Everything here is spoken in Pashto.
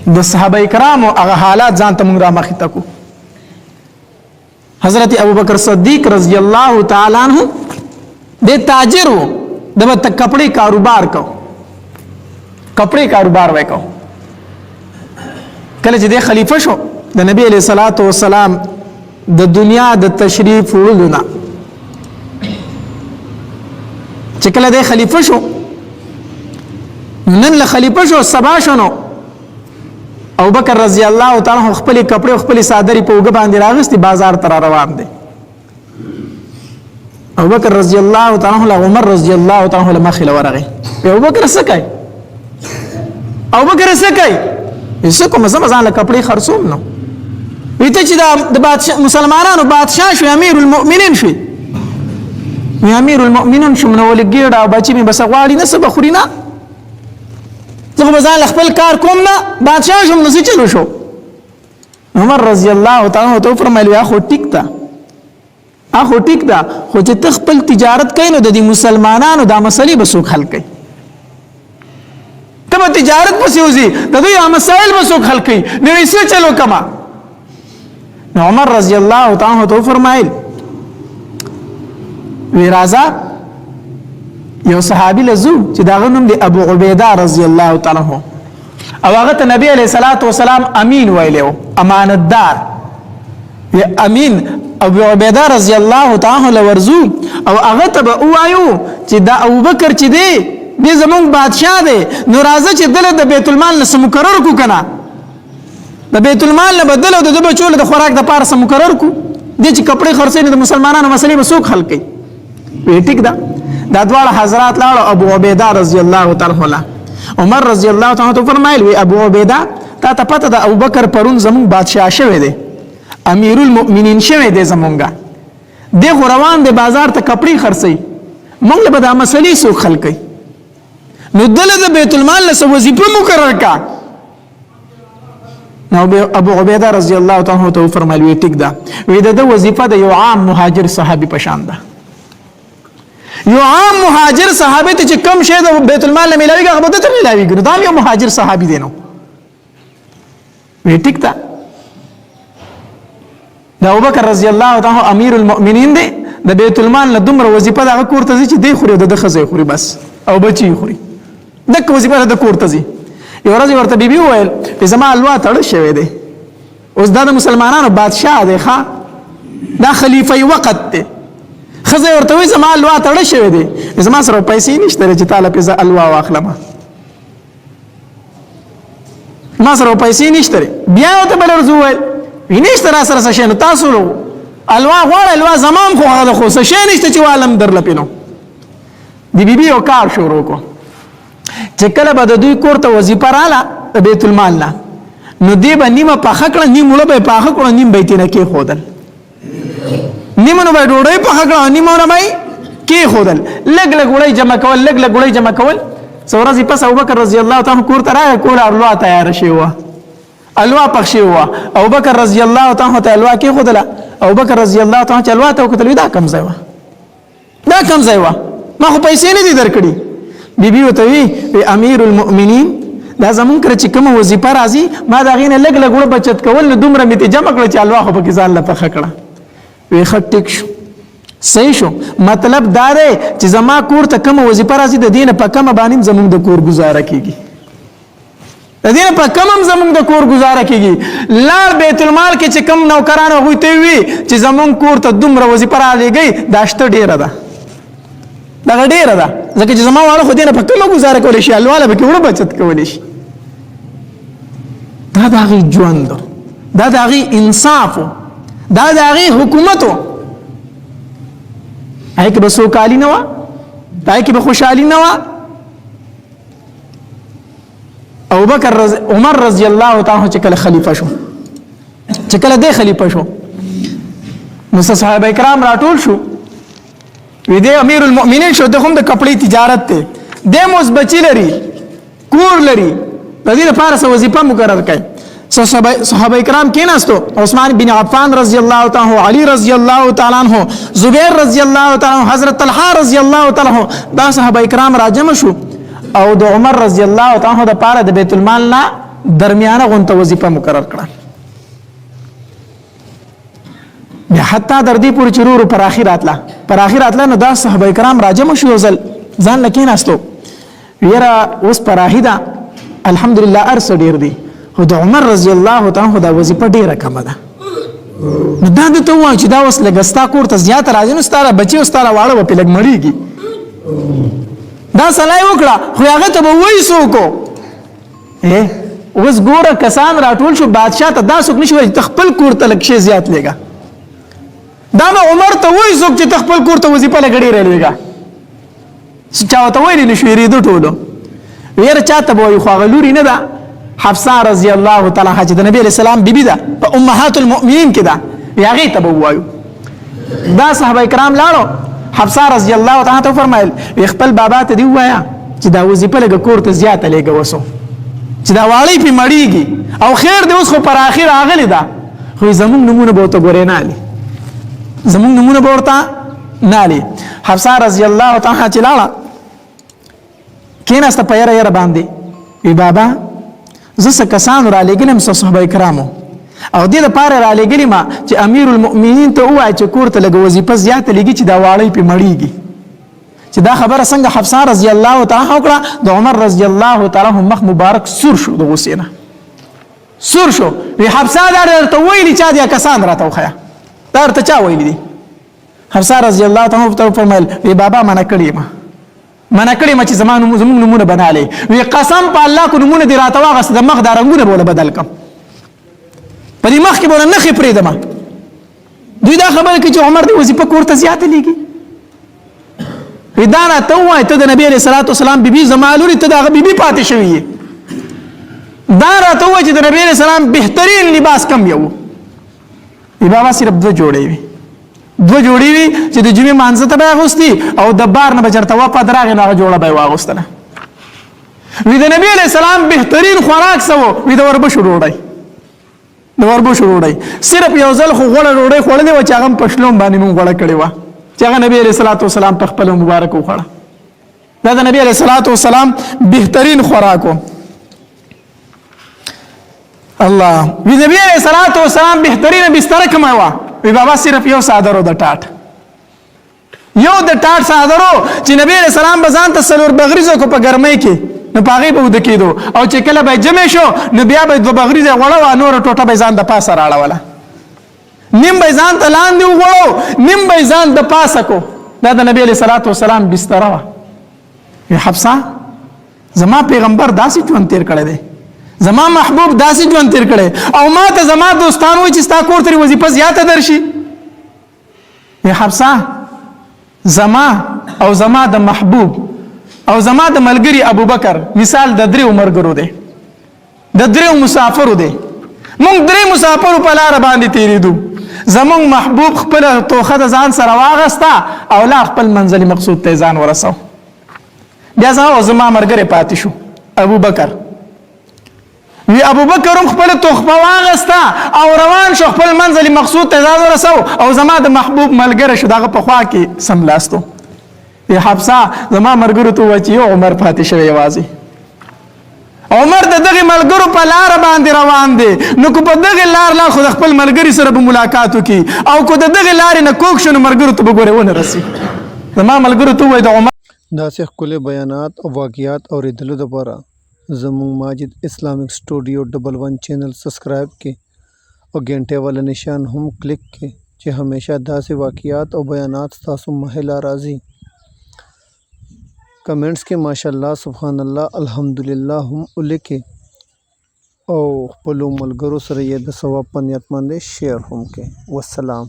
د صحابه کرامو هغه حالات ځان ته موږ را مخې ته کړو. حضرت ابوبکر صدیق رضی الله تعالی عنہ د تاجر و د کپڑے کاروبار کو کپڑے کاروبار وکاو. کله چې د خلیفہ شو د نبی علیہ الصلوۃ والسلام د دنیا د تشریف ولونه چې کله د خلیفہ شو نن له خلیفہ شو سبا شنو ابوبکر رضی الله تعالی عنہ خپل کپڑے خپل صادری په وګ باندې راغستي بازار تر روان دي. ابوبکر رضی الله تعالی عنہ عمر رضی الله تعالی عنہ مخې ورغی. ابوبکر څه کوي؟ ابوبکر څه کوي؟ یسه کوم ځان له کپڑے خرڅوم نو ویته چې د بادشاہ مسلمانانو بادشاہ شو امیر المؤمنین شو. امیر المؤمنین شو نو ولګیړه بچی می بس غواړي نه سبا خوري نه زه به ځان خپل کار کوم نه بادشاہ شم نو څه چلو شو. عمر رضی الله تعالی عنہ ته فرمایلی اخو ټیک تا اخو ټیک دا خو چې تخپل تجارت کوي نو د مسلمانانو دا مسلې به څوک حل کوي. تبه تجارت پسې وځي د دوی مسائل به څوک حل کوي نو یې چلو کما. نو عمر رضی الله تعالی عنہ ته فرمایل وی راځه یو صحابي لزو چې داغه نوم دی ابو عبیده رضی الله تعالی عنہ او هغه ته نبی علیہ الصلوۃ والسلام امین ویلو امانتدار یا امین ابو عبیده رضی الله تعالی عنہ ورزو او هغه ته وایو چې دا ابوبکر چې دی زمونږ بادشاہ دی نو راځه چې دله د بیت المال نه مقرر کو کنه د بیت المال نه بدل او د بچو د خوراک د پاره سم مقرر کو دي چې کپڑے خرڅې د مسلمانانو مسلې به څوک حل کوي. ټیک دا دواړه حضرات لاړ ابو عبیده رضی الله تعالی عنہ عمر رضی الله تعالی عنہ فرمایل وی ابو عبیده تا ته پته د ابوبکر پرون زمون بادشاہ شوی دی امیر المؤمنین شوی دی زمونږه د روان د بازار ته کپڑے خرڅې مونږ به د مسلې څوک حل کوي نو دله د بیت المال له وظیفه مقرر کا. نو ابو عبیده رضی الله تعالی عنہ ته فرمایل وی ټیک دا وی د وظیفه د یو عام مهاجر صحابي پشان ده. یو عام مهاجر صحابي ته چې کم شی د بیت المال نه ملاوي هغه به ته ملاوي ګرځي دا یو مهاجر صحابي دی. نو وی ټیک دا د ابوبکر رضی الله تعالی عنہ امیر المؤمنین دی د بیت المال نه دومره وظیفه دغه کوړه ځي چې دی خوري د خزې خوري بس او بچي خوري دک وظیفه د کوړه ځي. یو ورځ ورته بیبي وویل چې زما الوا تړ شوی دی اوس دا د مسلمانانو بادشاہ دی ښا دا خلیفہ وقت دی خزه ورته وی زما الوا تړ شوی دی زما سره پیسې نشته چې تعالی په الوا واخلم ما سره پیسې نشته بیا ته بل ورځ وویل وینشته را سره څه نو تاسو الوا غواړ الوا زمام خو هغه خو څه نشته چې عالم درل پینو دی بیبي یو کار شروع کو چې کله به د دوی کور ته وظیفه رااله د بیت المال نه نو دی به نیمه پخه کړه نیم مړه به پخه کړه نیم به یې تېنه کېښودل نیمه نو به یې ډوډۍ پخه کړه نیمه نه به یې کېښودل لږ لږ وړۍ جمع کول لږ لږ وړۍ جمع کول څو ورځې پس ابوبکر رضی الله تعالی کور ته راغی کور الوا تیاره شوې وه الوا پخ شوې وه ابوبکر رضی الله تعالی ته الوا کېښودله ابوبکر رضی الله تعالی چې الوا ته وکتل دا کم ځای وه دا کم ځای وه ما خو پیسې نه دي درکړي. بیبي ورته وی امیر المؤمنین دا زمون کړ چې کوم وظیفه راځي ما دا غینه لګ لګ وړ بچت کول نو دومره می ته جمع کړ چې الوا خو په ځان لا پخه کړه وی خټ ټیک شو صحیح شو. مطلب دا دی چې زما کور ته کوم وظیفه راځي د دینه په کوم باندې زمون د کور گزاره کیږي د دینه په کوم زمون د کور گزاره کیږي. لار بیت المال کې چې کوم نوکرانو هوی ته وی چې زمون کور ته دومره وظیفه راځي دا شته ډیره ده دا ډیره ده ځکه چې زما واړه خو دینه په کومه گزاره کولی شي الواله به کې وړه بچت کولی شي. دا د هغې ژوند دا د هغې انصاف دا د هغې حکومت هغې کې به سوکالي نه وه هغې کې به خوشحالي نه وه. ابوبکر عمر رضی الله تعالی چې کله خلیفه شو چې کله دی خلیفه شو نو صحابه کرام راټول شو وی دی امیر المؤمنین شو د هم د کپڑے تجارت ته د موس بچی لري کور لري د دې لپاره څه وظیفه مقرر کړي. صحابه کرام کېناستو عثمان بن عفان رضی الله تعالی علی رضی الله تعالی عنہ زبیر رضی الله تعالی عنہ حضرت طلحه رضی الله تعالی عنہ دا صحابه کرام راجم شو او د عمر رضی الله تعالی عنہ د پاره د بیت المال نه درمیانه غونته وظیفه مقرر کړه. بیا حتی در دې پورې چې ورو پر اخر راتله نو دا صحابه کرام راجم شو یو ځل ځان له کېناستو ویره اوس پراخي ده الحمدلله ارس ډېر دی خو د عمر رضی الله تعالی دا وظیفه ډېره کمه ده. نو دا درته ووایي چې دا اوس لږ ستا کور ته زیاته راځي نو ستا بچي او ستا واړه به پرې لږ مړېږي. دا سلای وکړه خو هغه ته به وایي څوک اوس ګوره کسان راټول شو بادشاه ته دا څوک نشي وایي ته خپل کور ته لږ شی زیات لېږه. دا به عمر ته وایي څوک چې ته خپل کور ته وظیفه لږ ډېره لېږه. چا ورته ویلي نه شو هېرېدو ټولو یاره چا ته به وایي خو هغه لورې نه ده حفصه رضی الله تعالی عنها چې د نبي علیه السلام بیبي ده په امهات المؤمنین کې ده هغې ته به ووایو. دا صحابه کرام لاړو حفصه رضی الله تعالی عنها ته وفرمیل خپل بابا ته دې ووایه چې دا وظیفه لږه کور ته زیاته لېږه وسو چې دا واړی پې مړېږي او خیر دې اوس خو پر اخر راغلې ده خو زمونږ نومونه به ورته ګورې نه علي زمونږ نومونه به ورته نه علي. حفصه رضی الله تعالی عنها چې لاړه کېناسته په یره باندې وی بابا زه څه کسانو رالیږلي م څه صحابه کرامو او دې دپاره رالیږلي ما چې امیر المؤمنین ته ووایه چې کور ته لږه وظیفه زیاته لېږي چې دا واړی پې مړېږي. چې دا خبره څنګه حفصه رضی الله تعالی وکړه د عمر رضی الله تعالی مخ مبارک سور شو د غوسې نه سور شو. وی حفصه دا درته ویلي چا دې کسان راته وښیه دا درته چا ویلي دي؟ حفصه رضی الله تعالی ورته وفرمیل وی بابا منع کړې ما چې زموږ نومونه بنالې وی قسم په الله کو نومونه دې راته واغسته د مخ دا رنګونه به وله بدل کړم په دې مخ کې به وله نښې پرېږدم. دوی دا خبره کوي چې عمر دې وظیفه کور ته زیاته لېږي. وی دا راته ووایه ته د نبي علیه صلات وسلام بیبي زما لورې ته د هغه بیبي پاتې شوي یې. دا راته ووایه چې د نبي علیه السلام بهترین لباس کم یو وی بابا صرف دوه جوړې وي چې د جمعې مانځه ته به یې اغوستي او د بار نه به چېرته وفد راغی نو هغه جوړه به یې واغوستله. وی د نبي علیه السلام بهترین خوراک څه و وی د وربشو ډوډۍ صرف یو ځل خو غوړه ډوډۍ خوړلې وه چې هغه هم په شلوم باندې مونږ غوړه کړې وه چې هغه نبي علیه الصلاة والسلام په خپله مبارک وخوړه. دا د نبي علیه الصلاة والسلام بهترین خوراک و. الله وی نبی علیه الصلاة والسلام بهترینه بستره کومه وه وی بابا صرف یو څادر د ټاټ څادر چې نبی علیه السلام به ځان ته څلور بغریزه کو په ګرمۍ کې نو په هغې به وده کېدو او چې کله به جمع شو نو بیا به دوه بغریزه غوړه وه نوره ټوټه به ځان د پاسه راړوله نیم به ځان ته لاندې وغوړو نیم به ځان د پاسه کو. دا د نبی علیه الصلاة والسلام بستره وه. حفصه زما پیغمبر داسې ژوند تېر کړی دی زما محبوب داسې ژوند تېر کړی او ما ته زما دوستان وایي چې ستا کور ته وظیفه زیاته درشي. حفصه زما او زما د محبوب او زما د ملګري ابوبکر مثال د دریو ملګرو دی د دریو مسافرو دی. مونږ درې مسافرو په لاره باندې تېرېدو زمونږ محبوب خپله توخه د ځان سره واغسته او لا خپل منزلي مقصود ته ځان ورسو. بیا زما ملګری پاتې شو ابوبکر وی ابوبکر هم خپل توخه واغسته او روان شو خپل منزلي مقصود ته ځان ورسو او زما د محبوب ملګری شو دغه په خوا کې سملاستو. حفصه زما ملګرو ته ووایه چې یو عمر پاتې شوی یوازې عمر د دغې ملګرو په لاره باندې روان دی نو که په دغې لار خو د خپل ملګري سره به ملاقات وکړي او که د دغې لارې نه کوږ شو نو ملګرو ته به ګورې ونه رسي. زما ملګرو ته ووایه د عمر داسې ښکلي بیانات او واقعات اورېدلو دپاره زموږ ماجد اسلامیک سټوډیو 11 چینل سبسکرایب کړئ او घंटे والا نشان هم کلیک کړئ چې همیشه داسې واقعات او بیانات ستاسو مخې راځي. کمنټس کې ماشاءالله سبحان الله الحمدلله هم ولیکئ او خپلو ملګرو سره یې د ثواب په نیت باندې شیر هم کړئ. والسلام.